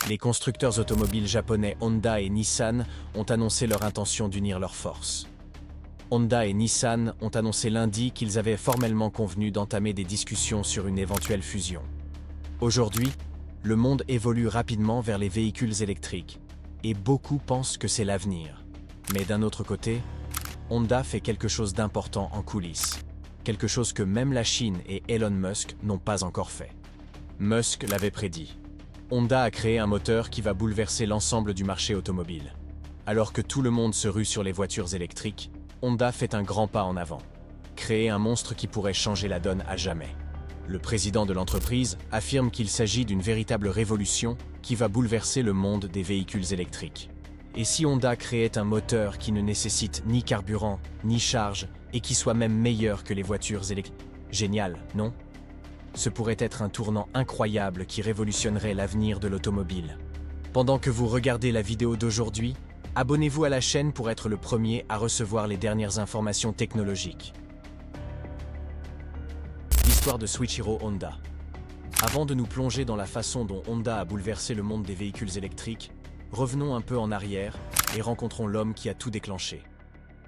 Les constructeurs automobiles japonais Honda et Nissan ont annoncé leur intention d'unir leurs forces. Honda et Nissan ont annoncé lundi qu'ils avaient formellement convenu d'entamer des discussions sur une éventuelle fusion. Aujourd'hui, le monde évolue rapidement vers les véhicules électriques, et beaucoup pensent que c'est l'avenir. Mais d'un autre côté, Honda fait quelque chose d'important en coulisses, quelque chose que même la Chine et Elon Musk n'ont pas encore fait. Musk l'avait prédit. Honda a créé un moteur qui va bouleverser l'ensemble du marché automobile. Alors que tout le monde se rue sur les voitures électriques, Honda fait un grand pas en avant. Créer un monstre qui pourrait changer la donne à jamais. Le président de l'entreprise affirme qu'il s'agit d'une véritable révolution qui va bouleverser le monde des véhicules électriques. Et si Honda créait un moteur qui ne nécessite ni carburant, ni charge, et qui soit même meilleur que les voitures électriques? Génial, non? Ce pourrait être un tournant incroyable qui révolutionnerait l'avenir de l'automobile. Pendant que vous regardez la vidéo d'aujourd'hui, abonnez-vous à la chaîne pour être le premier à recevoir les dernières informations technologiques. L'histoire de Soichiro Honda. Avant de nous plonger dans la façon dont Honda a bouleversé le monde des véhicules électriques, revenons un peu en arrière et rencontrons l'homme qui a tout déclenché.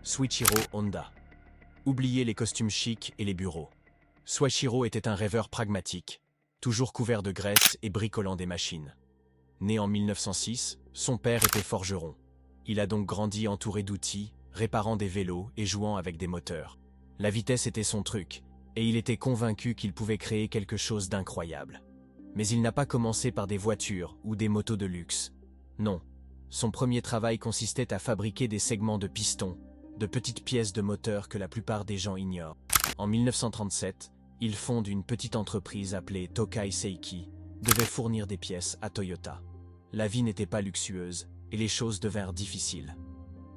Soichiro Honda. Oubliez les costumes chics et les bureaux. Soichiro était un rêveur pragmatique, toujours couvert de graisse et bricolant des machines. Né en 1906, son père était forgeron. Il a donc grandi entouré d'outils, réparant des vélos et jouant avec des moteurs. La vitesse était son truc, et il était convaincu qu'il pouvait créer quelque chose d'incroyable. Mais il n'a pas commencé par des voitures ou des motos de luxe. Non, son premier travail consistait à fabriquer des segments de pistons, de petites pièces de moteur que la plupart des gens ignorent. En 1937, il fonde une petite entreprise appelée Tokai Seiki, devait fournir des pièces à Toyota. La vie n'était pas luxueuse et les choses devinrent difficiles.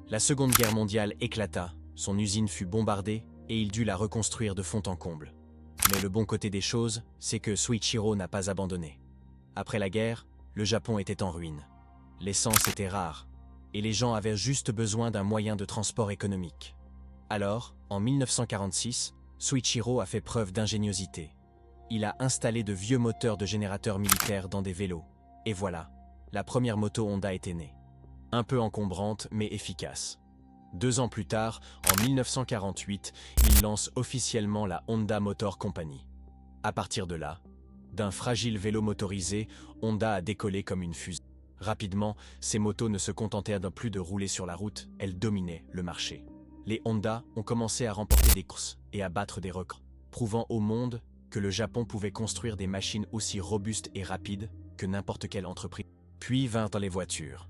La Seconde Guerre mondiale éclata, son usine fut bombardée et il dut la reconstruire de fond en comble. Mais le bon côté des choses, c'est que Soichiro n'a pas abandonné. Après la guerre, le Japon était en ruine. L'essence était rare et les gens avaient juste besoin d'un moyen de transport économique. Alors, en 1946, Soichiro a fait preuve d'ingéniosité. Il a installé de vieux moteurs de générateurs militaires dans des vélos. Et voilà, la première moto Honda était née. Un peu encombrante, mais efficace. 2 ans plus tard, en 1948, il lance officiellement la Honda Motor Company. À partir de là, d'un fragile vélo motorisé, Honda a décollé comme une fusée. Rapidement, ces motos ne se contentèrent plus de rouler sur la route, elles dominaient le marché. Les Honda ont commencé à remporter des courses et à battre des records, prouvant au monde que le Japon pouvait construire des machines aussi robustes et rapides que n'importe quelle entreprise. Puis vinrent les voitures.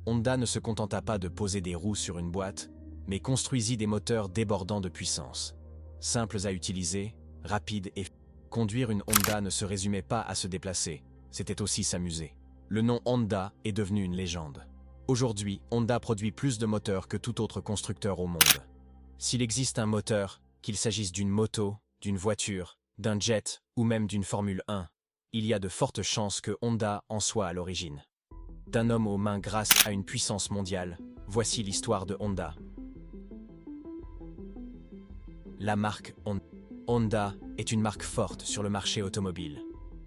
Honda ne se contenta pas de poser des roues sur une boîte, mais construisit des moteurs débordants de puissance. Simples à utiliser, rapides et... Conduire une Honda ne se résumait pas à se déplacer, c'était aussi s'amuser. Le nom Honda est devenu une légende. Aujourd'hui, Honda produit plus de moteurs que tout autre constructeur au monde. S'il existe un moteur, qu'il s'agisse d'une moto, d'une voiture, d'un jet ou même d'une Formule 1, il y a de fortes chances que Honda en soit à l'origine. D'un homme aux mains grâce à une puissance mondiale, voici l'histoire de Honda. La marque Honda. Honda est une marque forte sur le marché automobile.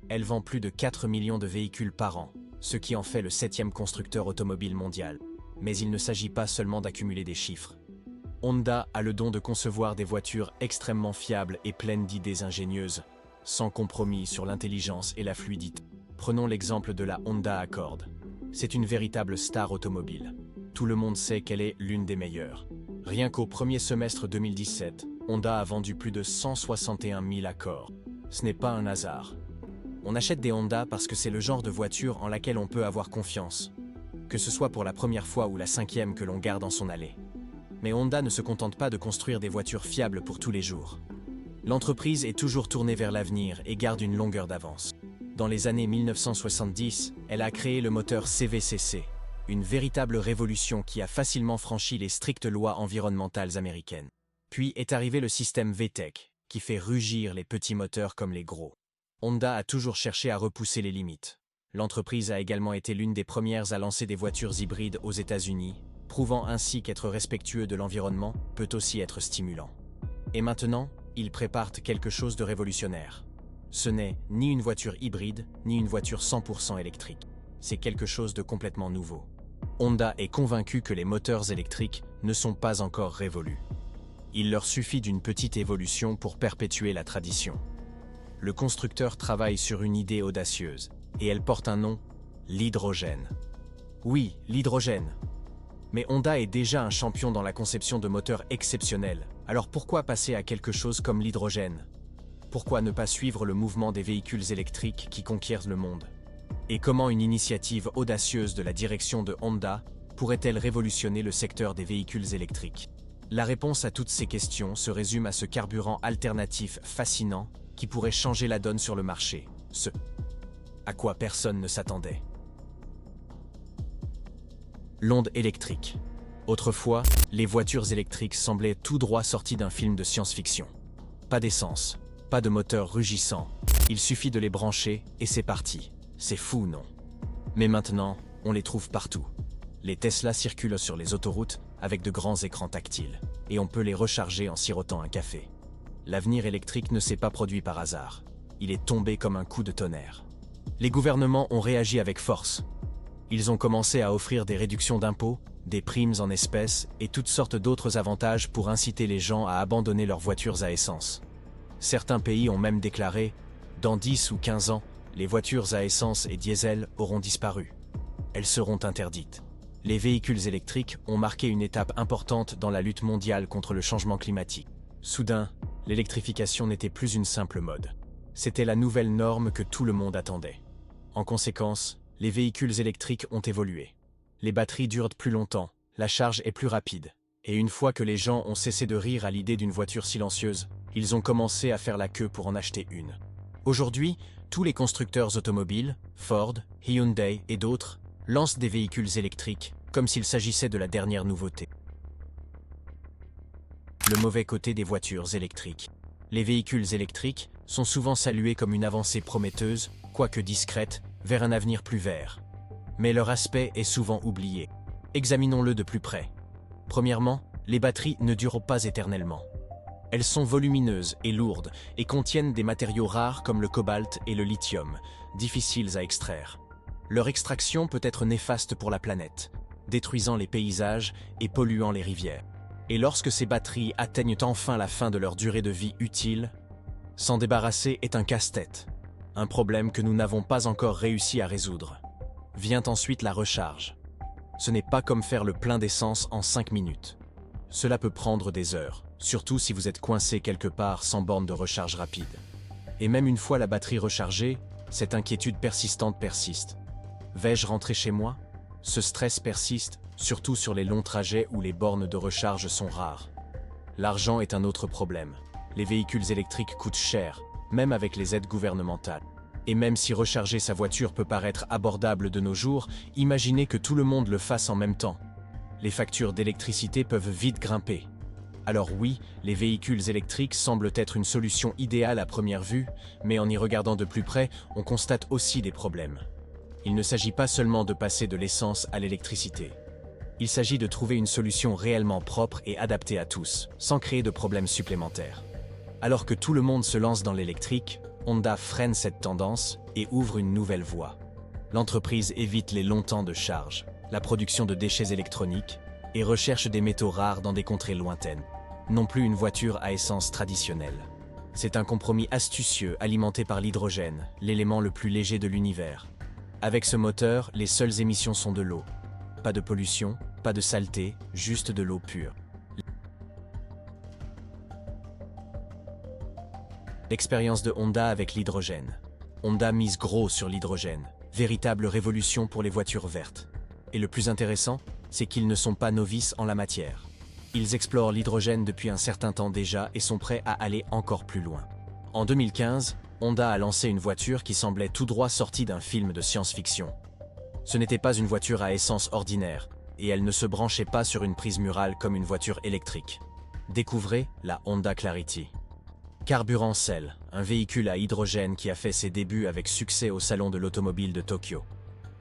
Elle vend plus de 4 millions de véhicules par an, ce qui en fait le 7e constructeur automobile mondial. Mais il ne s'agit pas seulement d'accumuler des chiffres. Honda a le don de concevoir des voitures extrêmement fiables et pleines d'idées ingénieuses, sans compromis sur l'intelligence et la fluidité. Prenons l'exemple de la Honda Accord. C'est une véritable star automobile. Tout le monde sait qu'elle est l'une des meilleures. Rien qu'au premier semestre 2017, Honda a vendu plus de 161 000 Accords. Ce n'est pas un hasard. On achète des Honda parce que c'est le genre de voiture en laquelle on peut avoir confiance, que ce soit pour la première fois ou la 5e que l'on garde en son allée. Mais Honda ne se contente pas de construire des voitures fiables pour tous les jours. L'entreprise est toujours tournée vers l'avenir et garde une longueur d'avance. Dans les années 1970, elle a créé le moteur CVCC, une véritable révolution qui a facilement franchi les strictes lois environnementales américaines. Puis est arrivé le système VTEC, qui fait rugir les petits moteurs comme les gros. Honda a toujours cherché à repousser les limites. L'entreprise a également été l'une des premières à lancer des voitures hybrides aux États-Unis, prouvant ainsi qu'être respectueux de l'environnement peut aussi être stimulant. Et maintenant, ils préparent quelque chose de révolutionnaire. Ce n'est ni une voiture hybride, ni une voiture 100% électrique. c'est quelque chose de complètement nouveau. Honda est convaincu que les moteurs électriques ne sont pas encore révolus. Il leur suffit d'une petite évolution pour perpétuer la tradition. Le constructeur travaille sur une idée audacieuse, et elle porte un nom, l'hydrogène. Oui, l'hydrogène. Mais Honda est déjà un champion dans la conception de moteurs exceptionnels, alors pourquoi passer à quelque chose comme l'hydrogène? Pourquoi ne pas suivre le mouvement des véhicules électriques qui conquièrent le monde? Et comment une initiative audacieuse de la direction de Honda pourrait-elle révolutionner le secteur des véhicules électriques? La réponse à toutes ces questions se résume à ce carburant alternatif fascinant qui pourrait changer la donne sur le marché, ce à quoi personne ne s'attendait. L'onde électrique. Autrefois, les voitures électriques semblaient tout droit sorties d'un film de science-fiction. Pas d'essence, pas de moteur rugissant, il suffit de les brancher et c'est parti. C'est fou, non? Mais maintenant, on les trouve partout. Les Tesla circulent sur les autoroutes avec de grands écrans tactiles, et on peut les recharger en sirotant un café. L'avenir électrique ne s'est pas produit par hasard. Il est tombé comme un coup de tonnerre. Les gouvernements ont réagi avec force. Ils ont commencé à offrir des réductions d'impôts, des primes en espèces et toutes sortes d'autres avantages pour inciter les gens à abandonner leurs voitures à essence. Certains pays ont même déclaré « Dans 10 ou 15 ans, les voitures à essence et diesel auront disparu. Elles seront interdites. » Les véhicules électriques ont marqué une étape importante dans la lutte mondiale contre le changement climatique. Soudain, l'électrification n'était plus une simple mode. C'était la nouvelle norme que tout le monde attendait. En conséquence, les véhicules électriques ont évolué. Les batteries durent plus longtemps, la charge est plus rapide. Et une fois que les gens ont cessé de rire à l'idée d'une voiture silencieuse, ils ont commencé à faire la queue pour en acheter une. Aujourd'hui, tous les constructeurs automobiles, Ford, Hyundai et d'autres, lancent des véhicules électriques, comme s'il s'agissait de la dernière nouveauté. Le mauvais côté des voitures électriques. Les véhicules électriques sont souvent salués comme une avancée prometteuse, quoique discrète, vers un avenir plus vert. Mais leur aspect est souvent oublié. Examinons-le de plus près. Premièrement, les batteries ne durent pas éternellement. Elles sont volumineuses et lourdes et contiennent des matériaux rares comme le cobalt et le lithium, difficiles à extraire. Leur extraction peut être néfaste pour la planète, détruisant les paysages et polluant les rivières. Et lorsque ces batteries atteignent enfin la fin de leur durée de vie utile, s'en débarrasser est un casse-tête, un problème que nous n'avons pas encore réussi à résoudre. Vient ensuite la recharge. Ce n'est pas comme faire le plein d'essence en 5 minutes. Cela peut prendre des heures, surtout si vous êtes coincé quelque part sans borne de recharge rapide. Et même une fois la batterie rechargée, cette inquiétude persistante persiste. Vais-je rentrer chez moi? Ce stress persiste, surtout sur les longs trajets où les bornes de recharge sont rares. L'argent est un autre problème. Les véhicules électriques coûtent cher, même avec les aides gouvernementales. Et même si recharger sa voiture peut paraître abordable de nos jours, imaginez que tout le monde le fasse en même temps. Les factures d'électricité peuvent vite grimper. Alors oui, les véhicules électriques semblent être une solution idéale à première vue, mais en y regardant de plus près, on constate aussi des problèmes. Il ne s'agit pas seulement de passer de l'essence à l'électricité. Il s'agit de trouver une solution réellement propre et adaptée à tous, sans créer de problèmes supplémentaires. Alors que tout le monde se lance dans l'électrique, Honda freine cette tendance et ouvre une nouvelle voie. L'entreprise évite les longs temps de charge, la production de déchets électroniques et recherche des métaux rares dans des contrées lointaines. Non plus une voiture à essence traditionnelle. C'est un compromis astucieux alimenté par l'hydrogène, l'élément le plus léger de l'univers. Avec ce moteur, les seules émissions sont de l'eau. Pas de pollution, pas de saleté, juste de l'eau pure. L'expérience de Honda avec l'hydrogène. Honda mise gros sur l'hydrogène, véritable révolution pour les voitures vertes. Et le plus intéressant, c'est qu'ils ne sont pas novices en la matière. Ils explorent l'hydrogène depuis un certain temps déjà et sont prêts à aller encore plus loin. En 2015, Honda a lancé une voiture qui semblait tout droit sortie d'un film de science-fiction. Ce n'était pas une voiture à essence ordinaire, et elle ne se branchait pas sur une prise murale comme une voiture électrique. Découvrez la Honda Clarity. Carburant Cell, un véhicule à hydrogène qui a fait ses débuts avec succès au salon de l'automobile de Tokyo.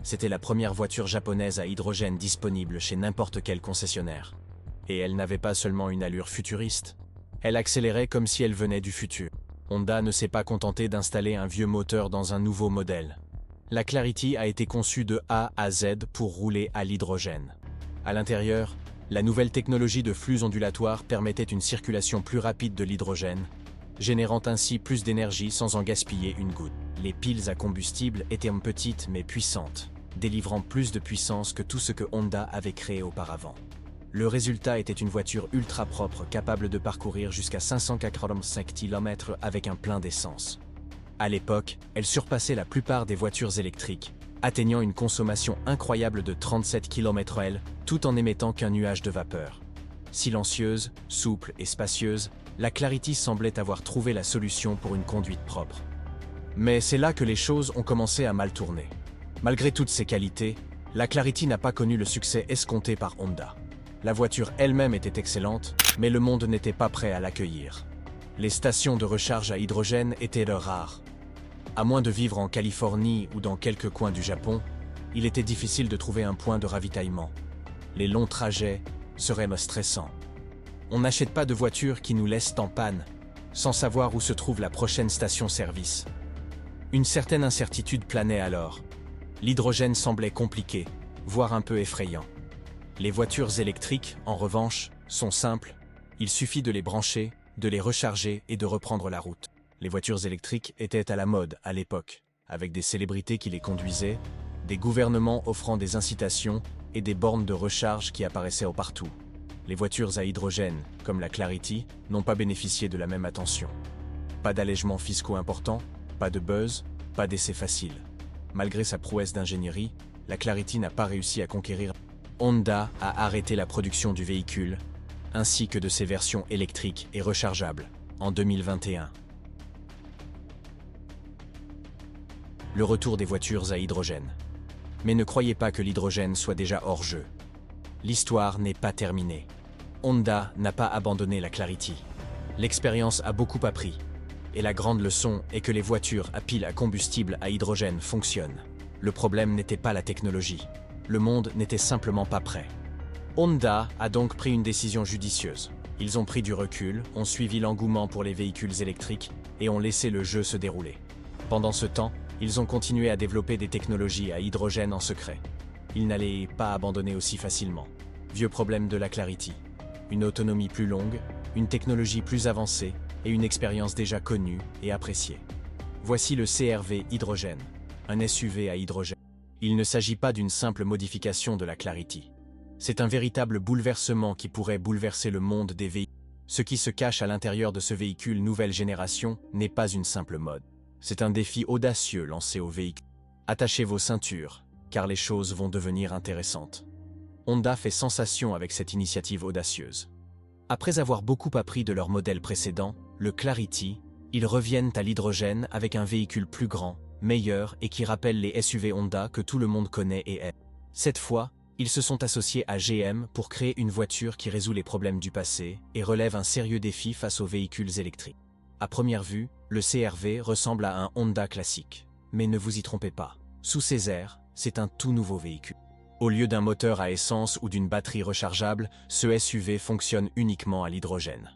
C'était la première voiture japonaise à hydrogène disponible chez n'importe quel concessionnaire. Et elle n'avait pas seulement une allure futuriste. Elle accélérait comme si elle venait du futur. Honda ne s'est pas contenté d'installer un vieux moteur dans un nouveau modèle. La Clarity a été conçue de A à Z pour rouler à l'hydrogène. À l'intérieur, la nouvelle technologie de flux ondulatoires permettait une circulation plus rapide de l'hydrogène, générant ainsi plus d'énergie sans en gaspiller une goutte. Les piles à combustible étaient petites mais puissantes, délivrant plus de puissance que tout ce que Honda avait créé auparavant. Le résultat était une voiture ultra propre capable de parcourir jusqu'à 545 km avec un plein d'essence. À l'époque, elle surpassait la plupart des voitures électriques, atteignant une consommation incroyable de 37 km/h, tout en émettant qu'un nuage de vapeur. Silencieuse, souple et spacieuse, la Clarity semblait avoir trouvé la solution pour une conduite propre. Mais c'est là que les choses ont commencé à mal tourner. Malgré toutes ses qualités, la Clarity n'a pas connu le succès escompté par Honda. La voiture elle-même était excellente, mais le monde n'était pas prêt à l'accueillir. Les stations de recharge à hydrogène étaient rares. À moins de vivre en Californie ou dans quelques coins du Japon, il était difficile de trouver un point de ravitaillement. Les longs trajets seraient stressants. On n'achète pas de voiture qui nous laisse en panne, sans savoir où se trouve la prochaine station-service. Une certaine incertitude planait alors. L'hydrogène semblait compliqué, voire un peu effrayant. Les voitures électriques, en revanche, sont simples. Il suffit de les brancher, de les recharger et de reprendre la route. Les voitures électriques étaient à la mode à l'époque, avec des célébrités qui les conduisaient, des gouvernements offrant des incitations et des bornes de recharge qui apparaissaient partout. Les voitures à hydrogène, comme la Clarity, n'ont pas bénéficié de la même attention. Pas d'allègements fiscaux importants, pas de buzz, pas d'essais faciles. Malgré sa prouesse d'ingénierie, la Clarity n'a pas réussi à conquérir. Honda a arrêté la production du véhicule, ainsi que de ses versions électriques et rechargeables, en 2021. Le retour des voitures à hydrogène. Mais ne croyez pas que l'hydrogène soit déjà hors jeu. L'histoire n'est pas terminée. Honda n'a pas abandonné la Clarity. L'expérience a beaucoup appris. Et la grande leçon est que les voitures à pile à combustible à hydrogène fonctionnent. Le problème n'était pas la technologie. Le monde n'était simplement pas prêt. Honda a donc pris une décision judicieuse. Ils ont pris du recul, ont suivi l'engouement pour les véhicules électriques et ont laissé le jeu se dérouler. Pendant ce temps, ils ont continué à développer des technologies à hydrogène en secret. Ils n'allaient pas abandonner aussi facilement. Vieux problème de la Clarity. Une autonomie plus longue, une technologie plus avancée et une expérience déjà connue et appréciée. Voici le CR-V hydrogène, un SUV à hydrogène. Il ne s'agit pas d'une simple modification de la Clarity. C'est un véritable bouleversement qui pourrait bouleverser le monde des véhicules. Ce qui se cache à l'intérieur de ce véhicule nouvelle génération n'est pas une simple mode. C'est un défi audacieux lancé aux véhicules. Attachez vos ceintures, car les choses vont devenir intéressantes. Honda fait sensation avec cette initiative audacieuse. Après avoir beaucoup appris de leur modèle précédent, le Clarity, ils reviennent à l'hydrogène avec un véhicule plus grand, meilleur et qui rappelle les SUV Honda que tout le monde connaît et aime. Cette fois, ils se sont associés à GM pour créer une voiture qui résout les problèmes du passé et relève un sérieux défi face aux véhicules électriques. À première vue, le CR-V ressemble à un Honda classique. Mais ne vous y trompez pas, sous ses airs, c'est un tout nouveau véhicule. Au lieu d'un moteur à essence ou d'une batterie rechargeable, ce SUV fonctionne uniquement à l'hydrogène.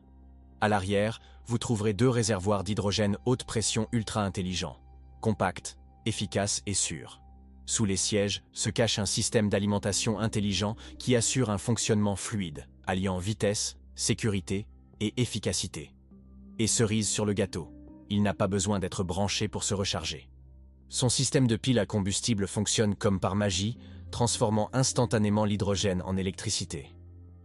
À l'arrière, vous trouverez 2 réservoirs d'hydrogène haute pression ultra intelligents, compacts, efficaces et sûrs. Sous les sièges se cache un système d'alimentation intelligent qui assure un fonctionnement fluide, alliant vitesse, sécurité et efficacité. Et cerise sur le gâteau, il n'a pas besoin d'être branché pour se recharger. Son système de pile à combustible fonctionne comme par magie, transformant instantanément l'hydrogène en électricité.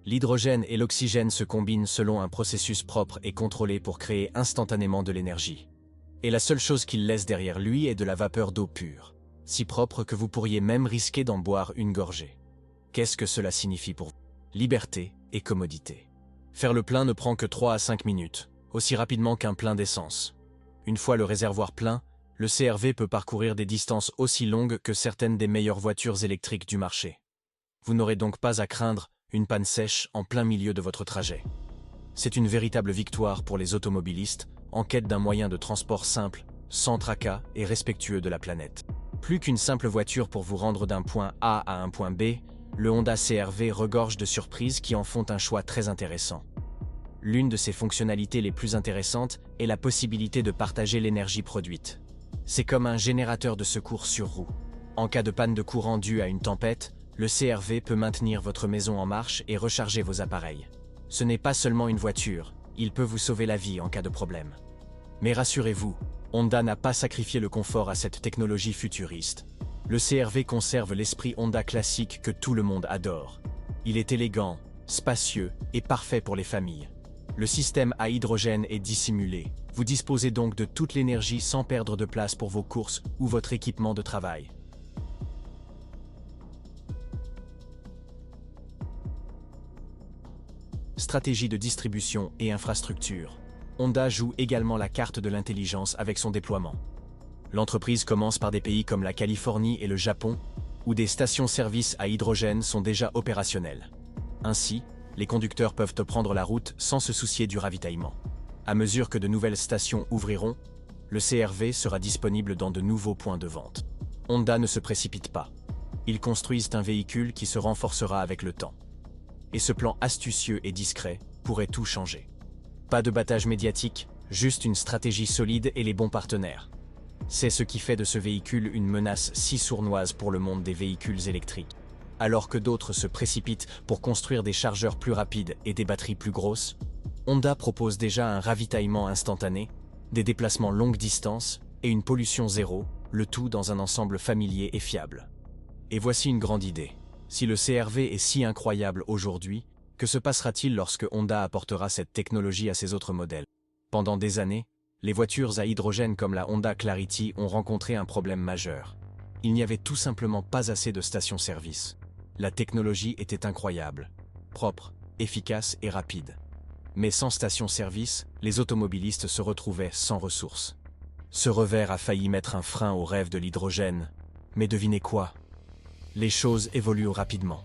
L'hydrogène et l'oxygène se combinent selon un processus propre et contrôlé pour créer instantanément de l'énergie. Et la seule chose qu'il laisse derrière lui est de la vapeur d'eau pure, si propre que vous pourriez même risquer d'en boire une gorgée. Qu'est-ce que cela signifie pour vous? Liberté et commodité. Faire le plein ne prend que 3 à 5 minutes, aussi rapidement qu'un plein d'essence. Une fois le réservoir plein, le CR-V peut parcourir des distances aussi longues que certaines des meilleures voitures électriques du marché. Vous n'aurez donc pas à craindre une panne sèche en plein milieu de votre trajet. C'est une véritable victoire pour les automobilistes en quête d'un moyen de transport simple, sans tracas et respectueux de la planète. Plus qu'une simple voiture pour vous rendre d'un point A à un point B, le Honda CR-V regorge de surprises qui en font un choix très intéressant. L'une de ses fonctionnalités les plus intéressantes est la possibilité de partager l'énergie produite. C'est comme un générateur de secours sur roue. En cas de panne de courant due à une tempête, le CRV peut maintenir votre maison en marche et recharger vos appareils. Ce n'est pas seulement une voiture, il peut vous sauver la vie en cas de problème. Mais rassurez-vous, Honda n'a pas sacrifié le confort à cette technologie futuriste. Le CR-V conserve l'esprit Honda classique que tout le monde adore. Il est élégant, spacieux et parfait pour les familles. Le système à hydrogène est dissimulé. Vous disposez donc de toute l'énergie sans perdre de place pour vos courses ou votre équipement de travail. Stratégie de distribution et infrastructure. Honda joue également la carte de l'intelligence avec son déploiement. L'entreprise commence par des pays comme la Californie et le Japon, où des stations-service à hydrogène sont déjà opérationnelles. Ainsi, les conducteurs peuvent prendre la route sans se soucier du ravitaillement. À mesure que de nouvelles stations ouvriront, le CR-V sera disponible dans de nouveaux points de vente. Honda ne se précipite pas. Ils construisent un véhicule qui se renforcera avec le temps. Et ce plan astucieux et discret pourrait tout changer. Pas de battage médiatique, juste une stratégie solide et les bons partenaires. C'est ce qui fait de ce véhicule une menace si sournoise pour le monde des véhicules électriques. Alors que d'autres se précipitent pour construire des chargeurs plus rapides et des batteries plus grosses, Honda propose déjà un ravitaillement instantané, des déplacements longue distance et une pollution zéro, le tout dans un ensemble familier et fiable. Et voici une grande idée. Si le CR-V est si incroyable aujourd'hui, que se passera-t-il lorsque Honda apportera cette technologie à ses autres modèles? Pendant des années, les voitures à hydrogène comme la Honda Clarity ont rencontré un problème majeur. Il n'y avait tout simplement pas assez de stations-service. La technologie était incroyable, propre, efficace et rapide. Mais sans station-service, les automobilistes se retrouvaient sans ressources. Ce revers a failli mettre un frein au rêve de l'hydrogène. Mais devinez quoi? Les choses évoluent rapidement.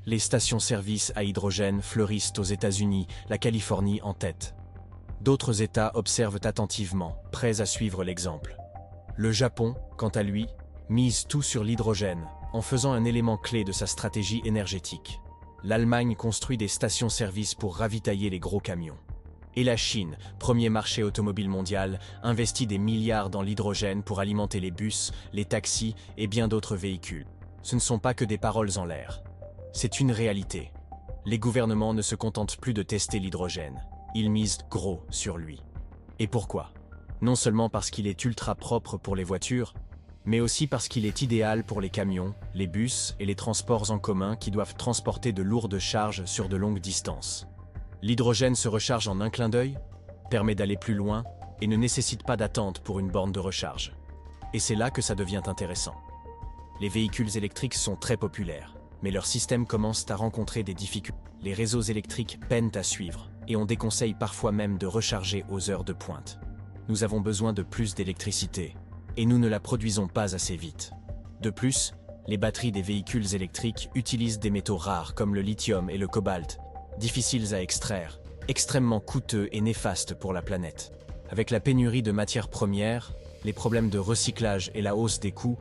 Les stations-service à hydrogène fleurissent aux États-Unis, la Californie en tête. D'autres États observent attentivement, prêts à suivre l'exemple. Le Japon, quant à lui, mise tout sur l'hydrogène, en faisant un élément clé de sa stratégie énergétique. L'Allemagne construit des stations-service pour ravitailler les gros camions. Et la Chine, premier marché automobile mondial, investit des milliards dans l'hydrogène pour alimenter les bus, les taxis et bien d'autres véhicules. Ce ne sont pas que des paroles en l'air. C'est une réalité. Les gouvernements ne se contentent plus de tester l'hydrogène. Ils misent gros sur lui. Et pourquoi? Non seulement parce qu'il est ultra propre pour les voitures, mais aussi parce qu'il est idéal pour les camions, les bus et les transports en commun qui doivent transporter de lourdes charges sur de longues distances. L'hydrogène se recharge en un clin d'œil, permet d'aller plus loin et ne nécessite pas d'attente pour une borne de recharge. Et c'est là que ça devient intéressant. Les véhicules électriques sont très populaires, mais leurs systèmes commencent à rencontrer des difficultés. Les réseaux électriques peinent à suivre, et on déconseille parfois même de recharger aux heures de pointe. Nous avons besoin de plus d'électricité, et nous ne la produisons pas assez vite. De plus, les batteries des véhicules électriques utilisent des métaux rares comme le lithium et le cobalt, difficiles à extraire, extrêmement coûteux et néfastes pour la planète. Avec la pénurie de matières premières, les problèmes de recyclage et la hausse des coûts,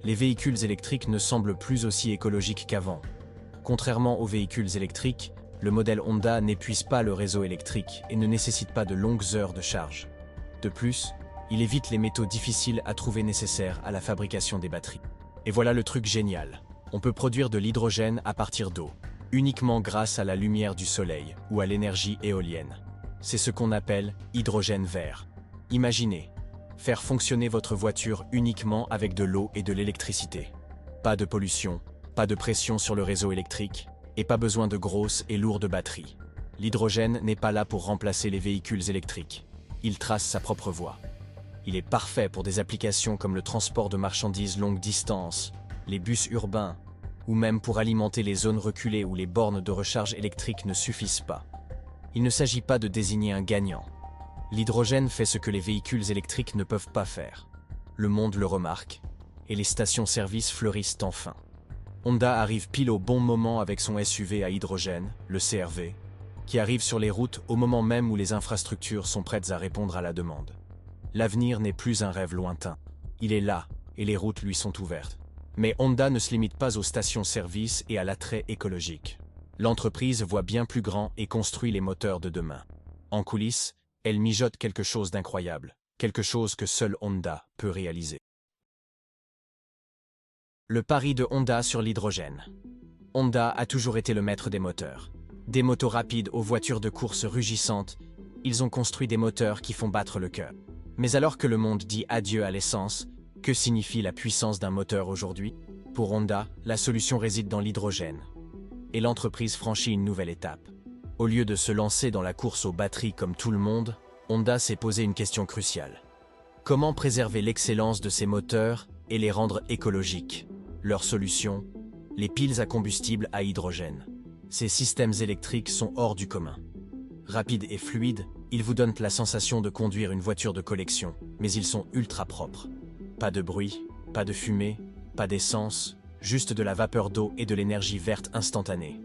les véhicules électriques ne semblent plus aussi écologiques qu'avant. Contrairement aux véhicules électriques, le modèle Honda n'épuise pas le réseau électrique et ne nécessite pas de longues heures de charge. De plus, il évite les métaux difficiles à trouver nécessaires à la fabrication des batteries. Et voilà le truc génial. On peut produire de l'hydrogène à partir d'eau, uniquement grâce à la lumière du soleil ou à l'énergie éolienne. C'est ce qu'on appelle hydrogène vert. Imaginez, faire fonctionner votre voiture uniquement avec de l'eau et de l'électricité. Pas de pollution, pas de pression sur le réseau électrique, et pas besoin de grosses et lourdes batteries. L'hydrogène n'est pas là pour remplacer les véhicules électriques. Il trace sa propre voie. Il est parfait pour des applications comme le transport de marchandises longue distance, les bus urbains, ou même pour alimenter les zones reculées où les bornes de recharge électrique ne suffisent pas. Il ne s'agit pas de désigner un gagnant. L'hydrogène fait ce que les véhicules électriques ne peuvent pas faire. Le monde le remarque, et les stations-service fleurissent enfin. Honda arrive pile au bon moment avec son SUV à hydrogène, le CR-V, qui arrive sur les routes au moment même où les infrastructures sont prêtes à répondre à la demande. L'avenir n'est plus un rêve lointain. Il est là, et les routes lui sont ouvertes. Mais Honda ne se limite pas aux stations-service et à l'attrait écologique. L'entreprise voit bien plus grand et construit les moteurs de demain. En coulisses, elle mijote quelque chose d'incroyable. quelque chose que seul Honda peut réaliser. Le pari de Honda sur l'hydrogène. Honda a toujours été le maître des moteurs. Des motos rapides aux voitures de course rugissantes, ils ont construit des moteurs qui font battre le cœur. Mais alors que le monde dit adieu à l'essence, que signifie la puissance d'un moteur aujourd'hui? Pour Honda, la solution réside dans l'hydrogène. Et l'entreprise franchit une nouvelle étape. Au lieu de se lancer dans la course aux batteries comme tout le monde, Honda s'est posé une question cruciale. Comment préserver l'excellence de ces moteurs et les rendre écologiques? Leur solution? Les piles à combustible à hydrogène. Ces systèmes électriques sont hors du commun. Rapides et fluides, ils vous donnent la sensation de conduire une voiture de collection, mais ils sont ultra propres. Pas de bruit, pas de fumée, pas d'essence, juste de la vapeur d'eau et de l'énergie verte instantanée.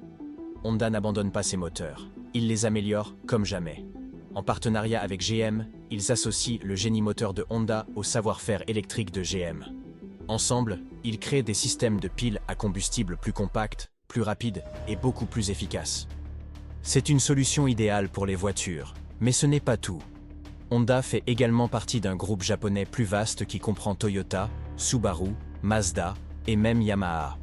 Honda n'abandonne pas ses moteurs, il les améliore comme jamais. En partenariat avec GM, ils associent le génie moteur de Honda au savoir-faire électrique de GM. Ensemble, ils créent des systèmes de piles à combustible plus compacts, plus rapides et beaucoup plus efficaces. C'est une solution idéale pour les voitures, mais ce n'est pas tout. Honda fait également partie d'un groupe japonais plus vaste qui comprend Toyota, Subaru, Mazda et même Yamaha.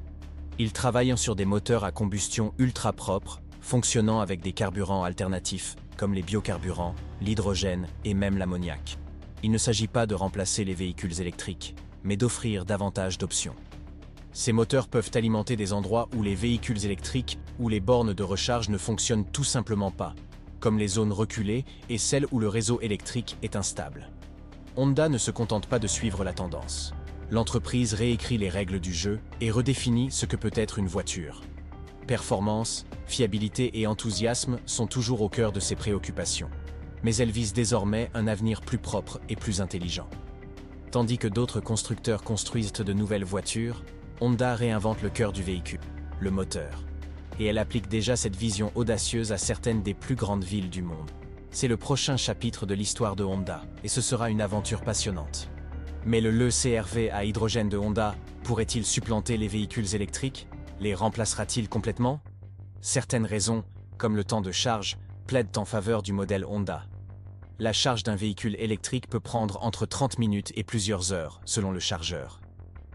Ils travaillent sur des moteurs à combustion ultra propres, fonctionnant avec des carburants alternatifs, comme les biocarburants, l'hydrogène et même l'ammoniac. Il ne s'agit pas de remplacer les véhicules électriques, mais d'offrir davantage d'options. Ces moteurs peuvent alimenter des endroits où les véhicules électriques ou les bornes de recharge ne fonctionnent tout simplement pas, comme les zones reculées et celles où le réseau électrique est instable. Honda ne se contente pas de suivre la tendance. L'entreprise réécrit les règles du jeu et redéfinit ce que peut être une voiture. Performance, fiabilité et enthousiasme sont toujours au cœur de ses préoccupations. Mais elle vise désormais un avenir plus propre et plus intelligent. Tandis que d'autres constructeurs construisent de nouvelles voitures, Honda réinvente le cœur du véhicule, le moteur. Et elle applique déjà cette vision audacieuse à certaines des plus grandes villes du monde. C'est le prochain chapitre de l'histoire de Honda, et ce sera une aventure passionnante. Mais le CR-V à hydrogène de Honda pourrait-il supplanter les véhicules électriques? Les remplacera-t-il complètement? Certaines raisons, comme le temps de charge, plaident en faveur du modèle Honda. La charge d'un véhicule électrique peut prendre entre 30 minutes et plusieurs heures, selon le chargeur.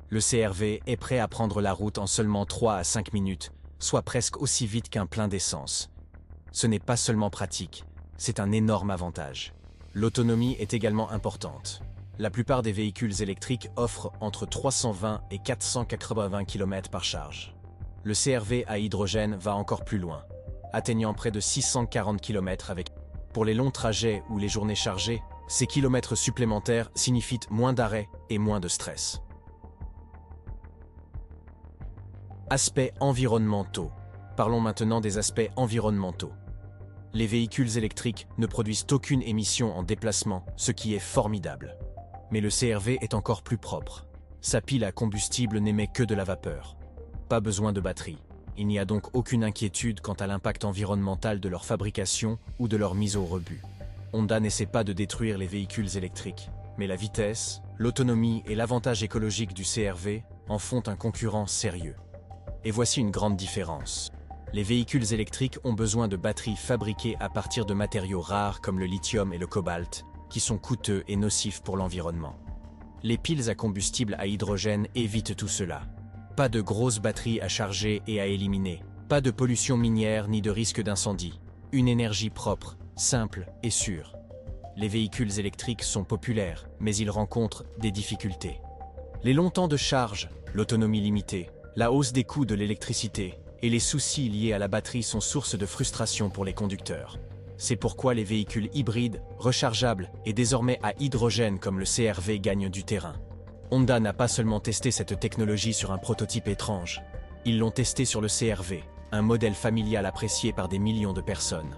Le CR-V est prêt à prendre la route en seulement 3 à 5 minutes, soit presque aussi vite qu'un plein d'essence. Ce n'est pas seulement pratique, c'est un énorme avantage. L'autonomie est également importante. La plupart des véhicules électriques offrent entre 320 et 480 km par charge. Le CR-V à hydrogène va encore plus loin, atteignant près de 640 km avec. Pour les longs trajets ou les journées chargées, ces kilomètres supplémentaires signifient moins d'arrêts et moins de stress. Aspects environnementaux. Parlons maintenant des aspects environnementaux. Les véhicules électriques ne produisent aucune émission en déplacement, ce qui est formidable. Mais le CR-V est encore plus propre. Sa pile à combustible n'émet que de la vapeur. Pas besoin de batterie. Il n'y a donc aucune inquiétude quant à l'impact environnemental de leur fabrication ou de leur mise au rebut. Honda n'essaie pas de détruire les véhicules électriques, mais la vitesse, l'autonomie et l'avantage écologique du CR-V en font un concurrent sérieux. Et voici une grande différence. Les véhicules électriques ont besoin de batteries fabriquées à partir de matériaux rares comme le lithium et le cobalt, qui sont coûteux et nocifs pour l'environnement. Les piles à combustible à hydrogène évitent tout cela. Pas de grosses batteries à charger et à éliminer, pas de pollution minière ni de risque d'incendie. Une énergie propre, simple et sûre. Les véhicules électriques sont populaires, mais ils rencontrent des difficultés. Les longs temps de charge, l'autonomie limitée, la hausse des coûts de l'électricité et les soucis liés à la batterie sont source de frustration pour les conducteurs. C'est pourquoi les véhicules hybrides, rechargeables et désormais à hydrogène comme le CR-V gagnent du terrain. Honda n'a pas seulement testé cette technologie sur un prototype étrange. Ils l'ont testé sur le CR-V, un modèle familial apprécié par des millions de personnes.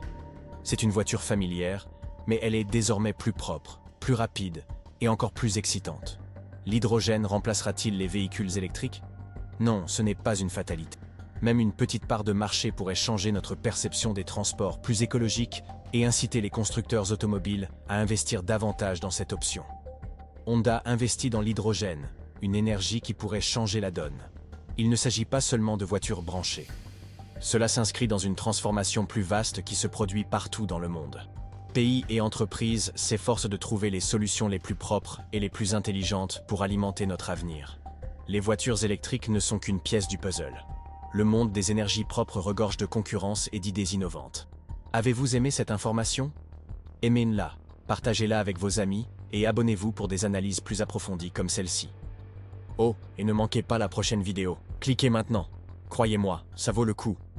C'est une voiture familière, mais elle est désormais plus propre, plus rapide et encore plus excitante. L'hydrogène remplacera-t-il les véhicules électriques? Non, ce n'est pas une fatalité. Même une petite part de marché pourrait changer notre perception des transports plus écologiques et inciter les constructeurs automobiles à investir davantage dans cette option. Honda investit dans l'hydrogène, une énergie qui pourrait changer la donne. Il ne s'agit pas seulement de voitures branchées. Cela s'inscrit dans une transformation plus vaste qui se produit partout dans le monde. Pays et entreprises s'efforcent de trouver les solutions les plus propres et les plus intelligentes pour alimenter notre avenir. Les voitures électriques ne sont qu'une pièce du puzzle. Le monde des énergies propres regorge de concurrence et d'idées innovantes. Avez-vous aimé cette information? Aimez-la, partagez-la avec vos amis et abonnez-vous pour des analyses plus approfondies comme celle-ci. Oh, et ne manquez pas la prochaine vidéo. Cliquez maintenant. Croyez-moi, ça vaut le coup.